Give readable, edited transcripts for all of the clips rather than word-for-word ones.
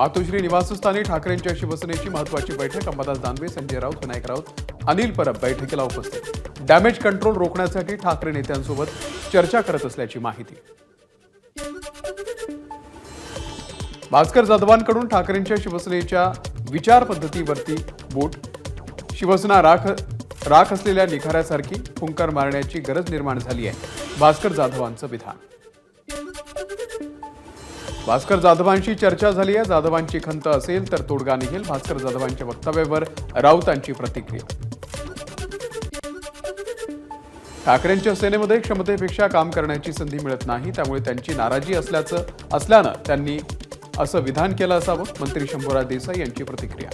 मातोश्री निवासस्थानी ठाकरेंच्या शिवसेनेची महत्त्वाची बैठक. अंबादास दानवे, संजय राऊत, विनायक राऊत, अनिल परब बैठकीला उपस्थित. डॅमेज कंट्रोल रोखण्यासाठी ठाकरे नेत्यांसोबत चर्चा करत असल्याची माहिती. भास्कर जाधवांकडून ठाकरेंच्या शिवसेनेच्या विचार पद्धतीवरती बोट. शिवसेना राख असलेल्या निखाऱ्यासारखी फुंकर मारण्याची गरज निर्माण झाली आहे, भास्कर जाधवांचं विधान. भास्कर जाधवांशी चर्चा झाली आहे. जाधवांची खंत असेल तर तोडगा निघेल. भास्कर जाधवांच्या वक्तव्यावर राऊतांची प्रतिक्रिया. ठाकरेंच्या सेनेमध्ये क्षमतेपेक्षा काम करण्याची संधी मिळत नाही, त्यामुळे त्यांची नाराजी असल्यानं त्यांनी असं विधान केलं असावं. मंत्री शंभूराज देसाई यांची प्रतिक्रिया.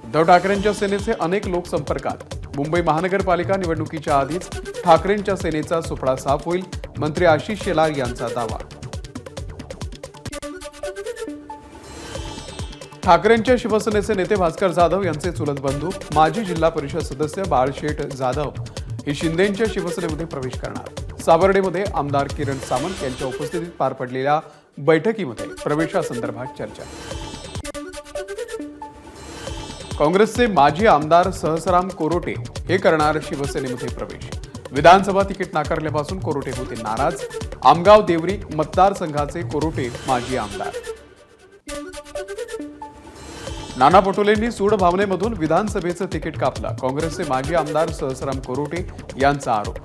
उद्धव ठाकरेंच्या सेनेचे अनेक लोक संपर्कात. मुंबई महानगरपालिका निवडणुकीच्या आधीच ठाकरेंच्या सेनेचा सुपडा साफ होईल, मंत्री आशिष शेलार यांचा दावा. ठाकरेंच्या शिवसेनेचे नेते भास्कर जाधव यांचे चुलत बंधू माजी जिल्हा परिषद सदस्य बाळशेठ जाधव हे शिंदेंच्या शिवसेनेमध्ये प्रवेश करणार. सावर्डेमध्ये आमदार किरण सामंत यांच्या उपस्थितीत पार पडलेल्या बैठकीमध्ये प्रवेशासंदर्भात चर्चा. काँग्रेसचे माजी आमदार सहसराम कोरोटे हे करणार शिवसेनेमध्ये प्रवेश. विधानसभा तिकीट नाकारल्यापासून कोरोटे होते नाराज. आमगाव देवरी मतदारसंघाचे कोरोटे माजी आमदार. नाना पटोलेंनी सूड भावनेमधून विधानसभेचं तिकीट कापलं. काँग्रेसचे माजी आमदार सहसराम कोरोटे यांचा आरोप.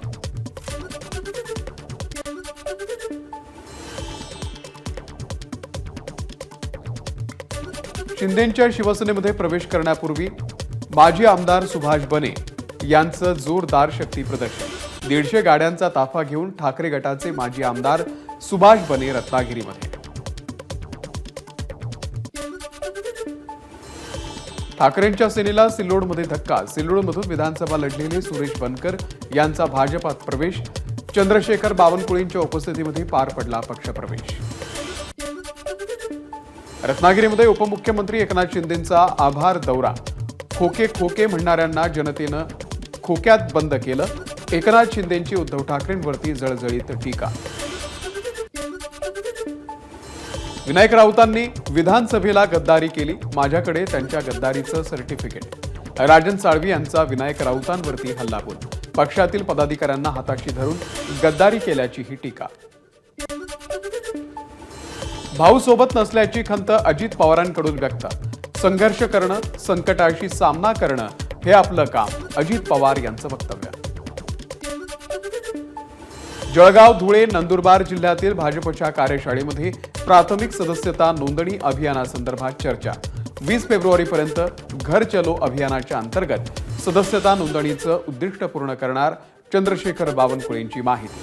शिंदेंच्या शिवसेनेमध्ये प्रवेश करण्यापूर्वी माजी आमदार सुभाष बने यांचं जोरदार शक्ती प्रदर्शन. 150 गाड्यांचा ताफा घेऊन ठाकरे गटाचे माजी आमदार सुभाष बने रत्नागिरीमध्ये. ठाकरेंच्या सेनेला सिल्लोडमध्ये धक्का. सिल्लोडमधून विधानसभा लढलेले सुरेश बनकर यांचा भाजपात प्रवेश. चंद्रशेखर बावनकुळेंच्या उपस्थितीमध्ये पार पडला पक्षप्रवेश. रत्नागिरीमध्ये उपमुख्यमंत्री एकनाथ शिंदेंचा आभार दौरा. खोके म्हणणाऱ्यांना जनतेनं खोक्यात बंद केलं. एकनाथ शिंदेंची उद्धव ठाकरेंवरती जळजळीत टीका. विनायक राऊतांनी विधानसभेला गद्दारी केली, माझ्याकडे त्यांच्या गद्दारीचं सर्टिफिकेट. राजन साळवी यांचा विनायक राऊतांवरती हल्लाबोल. पक्षातील पदाधिकाऱ्यांना हाताशी धरून गद्दारी केल्याची ही टीका. भाऊ सोबत नसल्याची खंत अजित पवारांकडून व्यक्त. संघर्ष करणं, संकटाशी सामना करणं हे आपलं काम, अजित पवार यांचं वक्तव्य. जळगाव, धुळे, नंदुरबार जिल्ह्यातील भाजपच्या कार्यशाळेमध्ये प्राथमिक सदस्यता नोंदणी अभियानासंदर्भात चर्चा. 20 फेब्रुवारीपर्यंत घर चलो अभियानाच्या अंतर्गत सदस्यता नोंदणीचं उद्दिष्ट पूर्ण करणार. चंद्रशेखर बावनकुळेंची माहिती.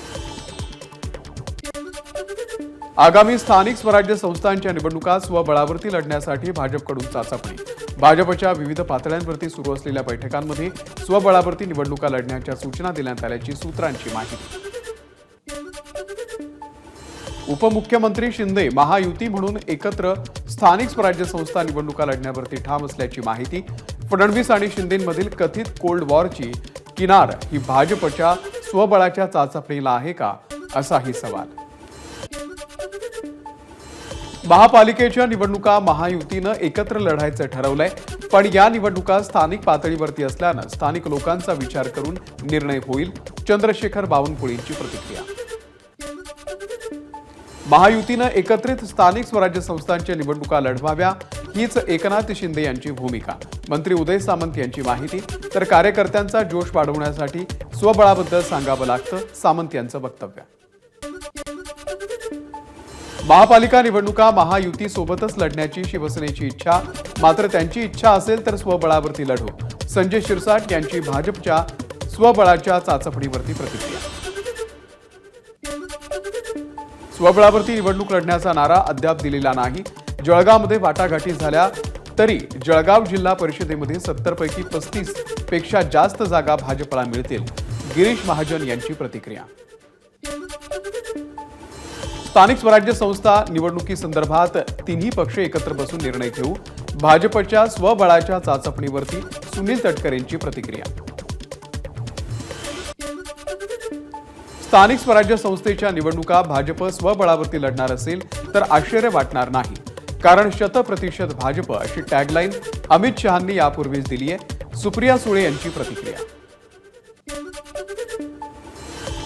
आगामी स्थानिक स्वराज्य संस्थांच्या निवडणुका स्वबळावरती लढण्यासाठी भाजपकडून चाचपणी. भाजपच्या विविध पातळ्यांवरती सुरू असलेल्या बैठकांमध्ये स्वबळावरती निवडणुका लढण्याच्या सूचना देण्यात आल्याची सूत्रांची माहिती. उपमुख्यमंत्री शिंदे महायुती म्हणून एकत्र स्थानिक स्वराज्य संस्था निवडणुका लढण्यावरती ठाम असल्याची माहिती. फडणवीस आणि शिंदेंमधील कथित कोल्ड वॉरची किनार ही भाजपच्या स्वबळाच्या चाचपणीला आहे का, असाही सवाल. महापालिकेच्या निवडणुका महायुतीनं एकत्र लढायचं ठरवलंय, पण या निवडणुका स्थानिक पातळीवरती असल्यानं स्थानिक लोकांचा विचार करून निर्णय होईल. चंद्रशेखर बावनकुळेंची प्रतिक्रिया. महायुतीनं एकत्रित स्थानिक स्वराज्य संस्थांच्या निवडणुका लढवाव्या हीच एकनाथ शिंदे यांची भूमिका. मंत्री उदय सामंत यांची माहिती. तर कार्यकर्त्यांचा जोश वाढवण्यासाठी स्वबळाबद्दल सांगावं लागतं, सामंत यांचं वक्तव्य. महापालिका निवडणुका महायुती सोबतच लढण्याची शिवसेनेची इच्छा, मात्र त्यांची इच्छा असेल तर स्वबळावरती लढू. संजय शिरसाट यांची भाजपच्या स्वबळाच्या चाचपणीवरती प्रतिक्रिया. स्वबळावरती निवडणूक लढण्याचा नारा अद्याप दिलेला नाही. जळगावमध्ये वाटाघाटी झाल्या तरी जळगाव जिल्हा परिषदेमध्ये 70 पैकी 35 पेक्षा जास्त जागा भाजपला मिळतील. गिरीश महाजन यांची प्रतिक्रिया. स्थानिक स्वराज्य संस्था निवडणुकीसंदर्भात तिन्ही पक्ष एकत्र बसून निर्णय घेऊ. भाजपच्या स्वबळाच्या चाचपणीवरती सुनील तटकरेंची प्रतिक्रिया. स्थानिक स्वराज्य संस्थेच्या निवडणुका भाजप स्वबळावरती लढणार असेल तर आश्चर्य वाटणार नाही, कारण 100% भाजप अशी टॅगलाईन अमित शहांनी यापूर्वीच दिली आहे. सुप्रिया सुळे यांची प्रतिक्रिया.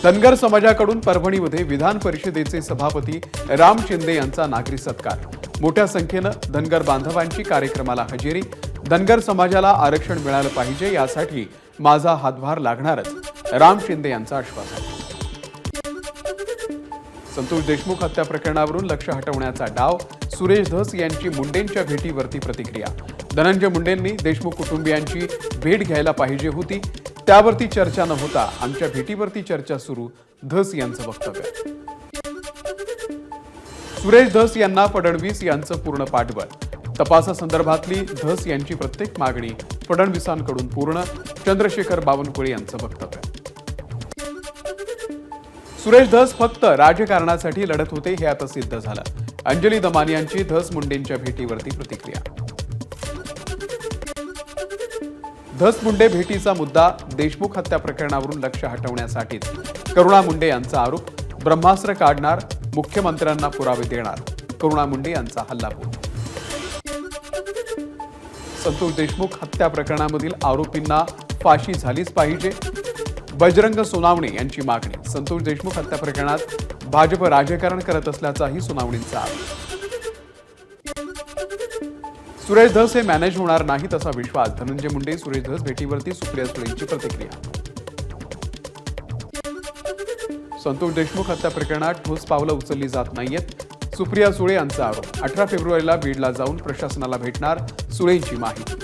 धनगर समाजाकडून परभणीमध्ये विधान परिषदेचे सभापती राम शिंदे यांचा नागरी सत्कार. मोठ्या संख्येनं धनगर बांधवांची कार्यक्रमाला हजेरी. धनगर समाजाला आरक्षण मिळालं पाहिजे यासाठी माझा हातभार लागणारच, राम शिंदे यांचं आश्वासन. संतोष देशमुख हत्या प्रकरणावरून लक्ष हटवण्याचा डाव. सुरेश धस यांची मुंडेंच्या भेटीवरती प्रतिक्रिया. धनंजय मुंडेंनी देशमुख कुटुंबियांची भेट घ्यायला पाहिजे होती, त्यावरती चर्चा न होता आमच्या भेटीवरती चर्चा सुरू, धस यांचं वक्तव्य. सुरेश धस यांना फडणवीस यांचं पूर्ण पाठबळ. तपासासंदर्भातली धस यांची प्रत्येक मागणी फडणवीसांकडून पूर्ण, चंद्रशेखर बावनकुळे यांचं वक्तव्य. सुरेश धस फक्त राजकारणासाठी लढत होते हे आता सिद्ध झालं. अंजली दमानी यांची धस मुंडेंच्या भेटीवरती प्रतिक्रिया. धस मुंडे भेटीचा मुद्दा देशमुख हत्या प्रकरणावरून लक्ष हटवण्यासाठीच. करुणा मुंडे यांचा आरोप. ब्रह्मास्त्र काढणार, मुख्यमंत्र्यांना पुरावे देणार, करुणा मुंडे यांचा हल्लाबोल. संतोष देशमुख हत्या प्रकरणामधील आरोपींना फाशी झालीच पाहिजे, बजरंग सोनावणे यांची मागणी. संतोष देशमुख हत्या प्रकरणात भाजप राजकारण करत असल्याचाही सोनावणेंचा आरोप. सुरेश धस हे मॅनेज होणार नाहीत असा विश्वास. धनंजय मुंडे सुरेश धस भेटीवरती सुप्रिया सुळेंची प्रतिक्रिया. संतोष देशमुख हत्या प्रकरणात ठोस पावलं उचलली जात नाहीयेत, सुप्रिया सुळे यांचा आरोप. 18 फेब्रुवारीला बीडला जाऊन प्रशासनाला भेटणार, सुळेंची माहिती.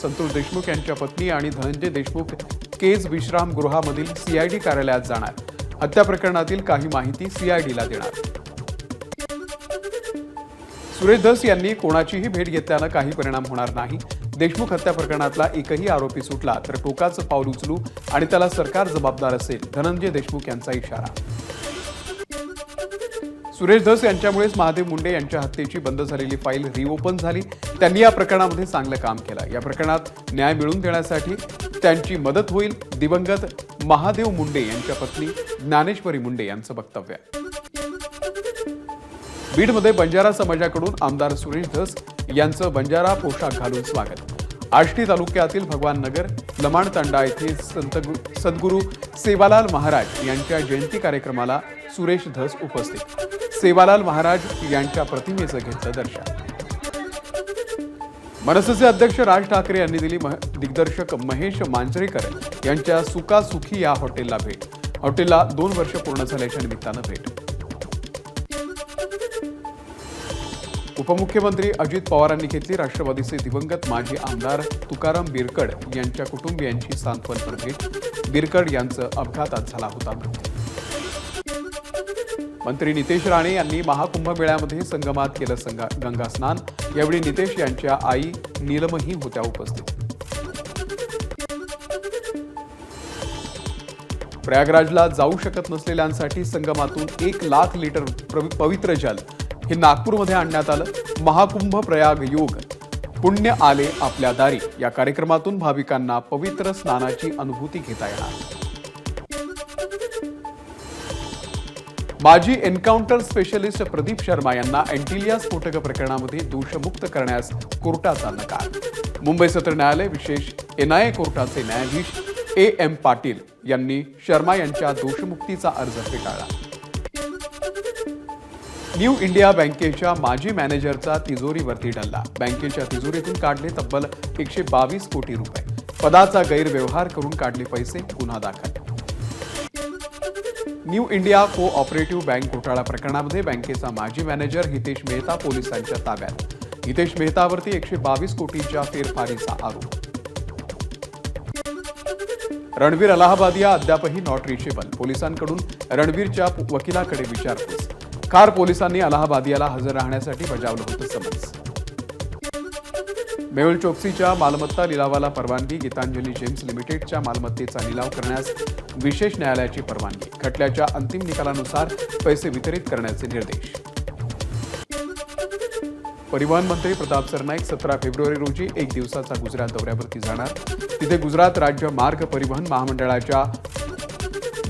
संतोष देशमुख यांच्या पत्नी आणि धनंजय देशमुख केज विश्रामगृहामधील सीआयडी कार्यालयात जाणार. हत्या प्रकरणातील काही माहिती सीआयडीला देणार. सुरेश धस यांनी कोणाचीही भेट घेतल्यानं काही परिणाम होणार नाही. देशमुख हत्या प्रकरणातला एकही आरोपी सुटला तर टोकाचं पाऊल उचलू आणि त्याला सरकार जबाबदार असेल, धनंजय देशमुख यांचा इशारा. सुरेश धस यांच्यामुळेच महादेव मुंडे यांच्या हत्येची बंद झालेली फाईल रिओपन झाली. त्यांनी या प्रकरणामध्ये चांगलं काम केलं. या प्रकरणात न्याय मिळवून देण्यासाठी त्यांची मदत होईल, दिवंगत महादेव मुंडे यांच्या पत्नी ज्ञानेश्वरी मुंडे यांचं वक्तव्य. बीडमध्ये बंजारा समाजाकडून आमदार सुरेश धस यांचं बंजारा पोशाख घालून स्वागत. आष्टी तालुक्यातील भगवान नगर लमाणतांडा येथे सद्गुरू सेवालाल महाराज यांच्या जयंती कार्यक्रमाला सुरेश धस उपस्थित. सेवालाल महाराज यांच्या प्रतिमेचं घेतलं दर्शन. मनसेचे अध्यक्ष राज ठाकरे यांनी दिली दिग्दर्शक महेश मांजरेकर यांच्या सुका सुखी या हॉटेलला भेट. हॉटेलला 2 वर्ष पूर्ण झाल्याच्या निमित्तानं भेट. उपमुख्यमंत्री अजित पवारांनी घेतली राष्ट्रवादीचे दिवंगत माजी आमदार तुकाराम बिरकड यांच्या कुटुंबियांची सांत्वनपर भेट. बिरकड यांचं अपघातात झाला होता मृत्यू. मंत्री नितेश राणे यांनी महाकुंभमेळ्यामध्ये संगमात केलं गंगा स्नान. यावेळी नितेश यांच्या आई नीलमही होत्या उपस्थित. प्रयागराजला जाऊ शकत नसलेल्यांसाठी संगमातून 1 लाख लिटर पवित्र जल हे नागपूरमध्ये आणण्यात आलं. महाकुंभ प्रयाग योग पुण्य आले आपल्या दारी या कार्यक्रमातून भाविकांना पवित्र स्नानाची अनुभूती घेता येणार. माजी एन्काउंटर स्पेशलिस्ट प्रदीप शर्मा यांना अँटिलिया स्फोटक प्रकरणामध्ये दोषमुक्त करण्यास कोर्टाचा नकार. मुंबई सत्र न्यायालय विशेष एनआयए कोर्टाचे न्यायाधीश AM पाटील यांनी शर्मा यांच्या दोषमुक्तीचा अर्ज फेटाळला. न्यू इंडिया बँकेच्या माजी मॅनेजरचा तिजोरीवरती डल्ला. बँकेच्या तिजोरीतून काढले तब्बल 122 कोटी रुपये. पदाचा गैरव्यवहार करून काढले पैसे, गुन्हा दाखल. न्यू इंडिया कोऑपरेटिव्ह बँक घोटाळा प्रकरणामध्ये बँकेचा माजी मॅनेजर हितेश मेहता पोलिसांच्या ताब्यात. हितेश मेहतावरती 122 कोटींच्या फेरफारीचा आरोप. रणवीर अलाहाबादिया अद्यापही नॉट रिचेबल. पोलिसांकडून रणवीरच्या वकिलाकडे विचारपूस. खार पोलिसांनी अलाहाबादियाला हजर राहण्यासाठी बजावलं होतं समन्स. मेहुल चोक्सीच्या मालमत्ता लिलावाला परवानगी. गीतांजली जेम्स लिमिटेडच्या मालमत्तेचा लिलाव करण्यास विशेष न्यायालयाची परवानगी. खटल्याच्या अंतिम निकालानुसार पैसे वितरित करण्याचे निर्देश. परिवहन मंत्री प्रताप सरनाईक 17 फेब्रुवारी रोजी 1 दिवसाचा गुजरात दौऱ्यावरती जाणार. तिथे गुजरात राज्य मार्ग परिवहन महामंडळाच्या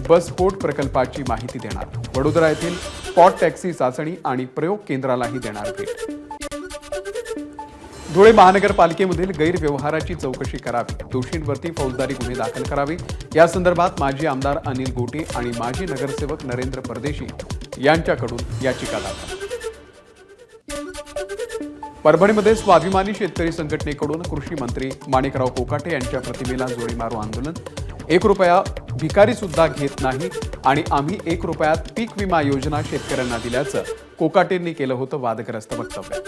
बसस्फोट प्रकल्पाची माहिती देणार। वडोदरा येथील स्पॉट टॅक्सी चाचणी आणि प्रयोग केंद्रालाही देणार भेट। धुळे महानगरपालिकेमधील गैरव्यवहाराची चौकशी करावी, दोषींवरती फौजदारी गुन्हे दाखल करावे, या संदर्भात माजी आमदार अनिल गोटे आणि माजी नगरसेवक नरेंद्र परदेशी यांच्याकडून याचिका दाखल। परभणीमध्ये स्वाभिमानी शेतकरी संघटनेकडून कृषी मंत्री माणिकराव कोकाटे यांच्या प्रतिमेला जोडी मारो आंदोलन। 1 रुपया भिकारी सुद्धा घेत नाही आणि आम्ही 1 रुपयात पीक विमा योजना शेतकऱ्यांना दिल्याचं कोकाटेंनी केलं होतं वादग्रस्त वक्तव्य।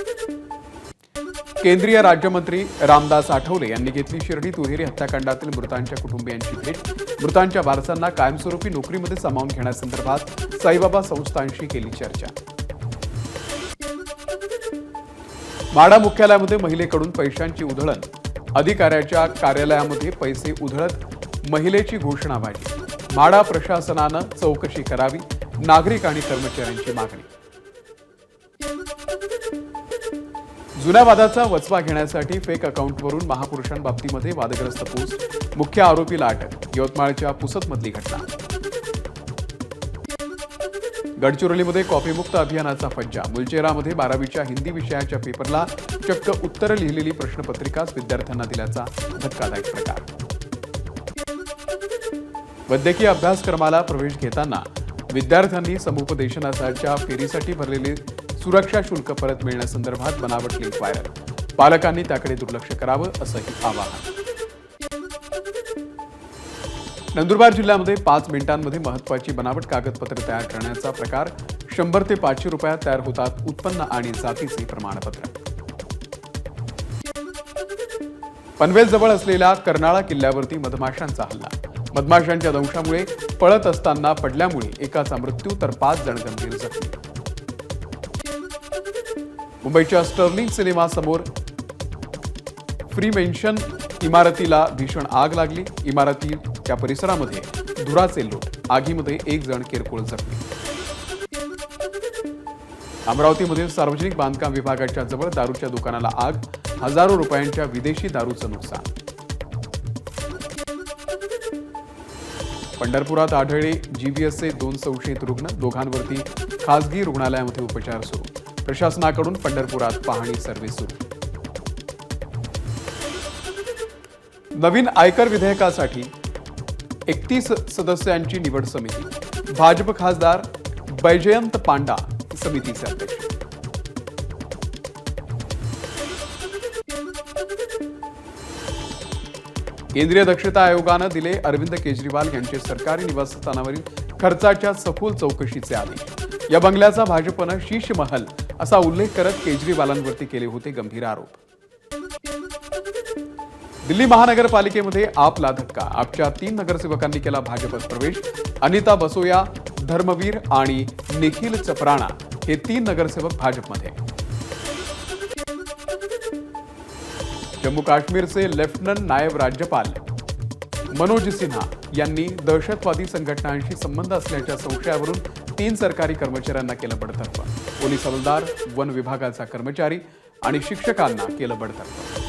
केंद्रीय राज्यमंत्री रामदास आठवले यांनी घेतली शिर्डी दुहेरी हत्याकांडातील मृतांच्या कुटुंबियांची भेट। मृतांच्या वारसांना कायमस्वरूपी नोकरीमध्ये सामावून घेण्यासंदर्भात साईबाबा संस्थांशी केली चर्चा। माढा मुख्यालयामध्ये महिलेकडून पैशांची उधळण, अधिकाऱ्याच्या कार्यालयामध्ये पैसे उधळत महिलेची घोषणाबाजी। माढा प्रशासनानं चौकशी करावी, नागरिक आणि कर्मचाऱ्यांची मागणी। जुन्या वादाचा वचपा घेण्यासाठी फेक अकाउंटवरून महापुरुषांबाबतीमध्ये वादग्रस्त पोस्ट, मुख्य आरोपीला अटक। यवतमाळच्या पुसदमधली घटना। गडचिरोलीमध्ये कॉपीमुक्त अभियानाचा फज्जा। मुलचेरामध्ये 12वीच्या हिंदी विषयाच्या पेपरला चक्क उत्तरं लिहिलेली प्रश्नपत्रिकाच विद्यार्थ्यांना दिल्याचा धक्कादायक प्रकार। वैद्यकीय अभ्यासक्रमाला प्रवेश घेताना विद्यार्थ्यांनी समुपदेशनाच्या फेरीसाठी भरलेले सुरक्षा शुल्क परत मिळण्यासंदर्भात बनावट लिंक व्हायरल। पालकांनी त्याकडे दुर्लक्ष करावं असंही आवाहन। नंदुरबार जिल्ह्यामध्ये 5 मिनिटांमध्ये महत्त्वाची बनावट कागदपत्र तयार करण्याचा प्रकार। 100 ते 500 रुपयात तयार होतात उत्पन्न आणि जातीचे प्रमाणपत्र। पनवेलजवळ असलेल्या कर्नाळा किल्ल्यावरती मधमाशांचा हल्ला। मधमाशांच्या दंशामुळे पळत असताना पडल्यामुळे एकाचा मृत्यू तर 5 जण गंभीर जखमी। मुंबईच्या स्टर्लिंग सिनेमासमोर फ्रीमेन्शन इमारतीला भीषण आग लागली। इमारतीच्या परिसरामध्ये धुराचे लोट, आगीमध्ये 1 जण किरकोळ जखमी। अमरावतीमधील सार्वजनिक बांधकाम विभागाच्या जवळ दारूच्या दुकानाला आग, हजारो रुपयांच्या विदेशी दारूचं नुकसान। पंढरपुरात आढळले जीबीएसचे 2 संशयित रुग्ण, दोघांवरती खासगी रुग्णालयामध्ये उपचार सुरू। प्रशासनाकडून पंढरपुरात पाहणी सर्व्हे सुरू। नवीन आयकर विधेयकासाठी 31 सदस्यांची निवड समिती। भाजप खासदार बैजयंत पांडा समितीचे अध्यक्ष। केंद्रीय दक्षता आयोगानं दिले अरविंद केजरीवाल यांचे सरकारी निवासस्थानावरील खर्चाच्या सखोल चौकशीचे आदेश। या बंगल्याचा भाजपनं शीश महल असा उल्लेख करत केजरीवालांवरती केले होते गंभीर आरोप। दिल्ली महानगरपालिकेमध्ये आपला धक्का। आपच्या 3 नगरसेवकांनी केला भाजपत प्रवेश। अनिता बसोया, धर्मवीर आणि निखिल चपराणा हे 3 नगरसेवक भाजपमध्ये। जम्मू काश्मीरचे लेफ्टनंट नायब राज्यपाल मनोज सिन्हा यांनी दहशतवादी संघटनांशी संबंध असल्याच्या संशयावरून 3 सरकारी कर्मचाऱ्यांना केलं बडतर्फ। पोलीस हवालदार, वन विभागाचा कर्मचारी आणि शिक्षकांना केलं बडतर्फ।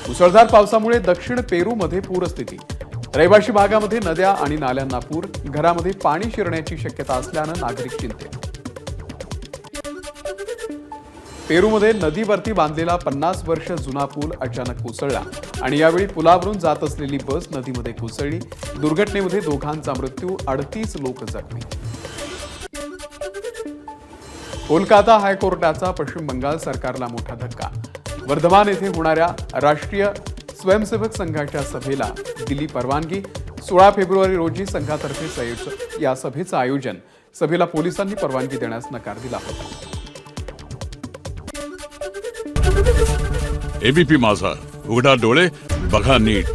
मुसळधार पावसामुळे दक्षिण पेरूमध्ये पूरस्थिती। रहिवासी भागामध्ये नद्या आणि नाल्यांना पूर, घरामध्ये पाणी शिरण्याची शक्यता असल्यानं नागरिक चिंतेत। पेरूमध्ये नदीवरती बांधलेला 50 वर्ष जुना पूल अचानक कोसळला आणि यावेळी पुलावरून जात असलेली बस नदीमध्ये कोसळली। दुर्घटनेमध्ये 2 जणांचा मृत्यू, 38 लोक जखमी। कोलकाता हायकोर्टाचा पश्चिम बंगाल सरकारला मोठा धक्का। वर्धमान येथे होणाऱ्या राष्ट्रीय स्वयंसेवक संघाच्या सभेला दिली परवानगी। 16 फेब्रुवारी रोजी संघातर्फे या सभेचं आयोजन, सभेला पोलिसांनी परवानगी देण्यास नकार दिला होता। एबीपी माझा, उघडा डोळे बघा नीट।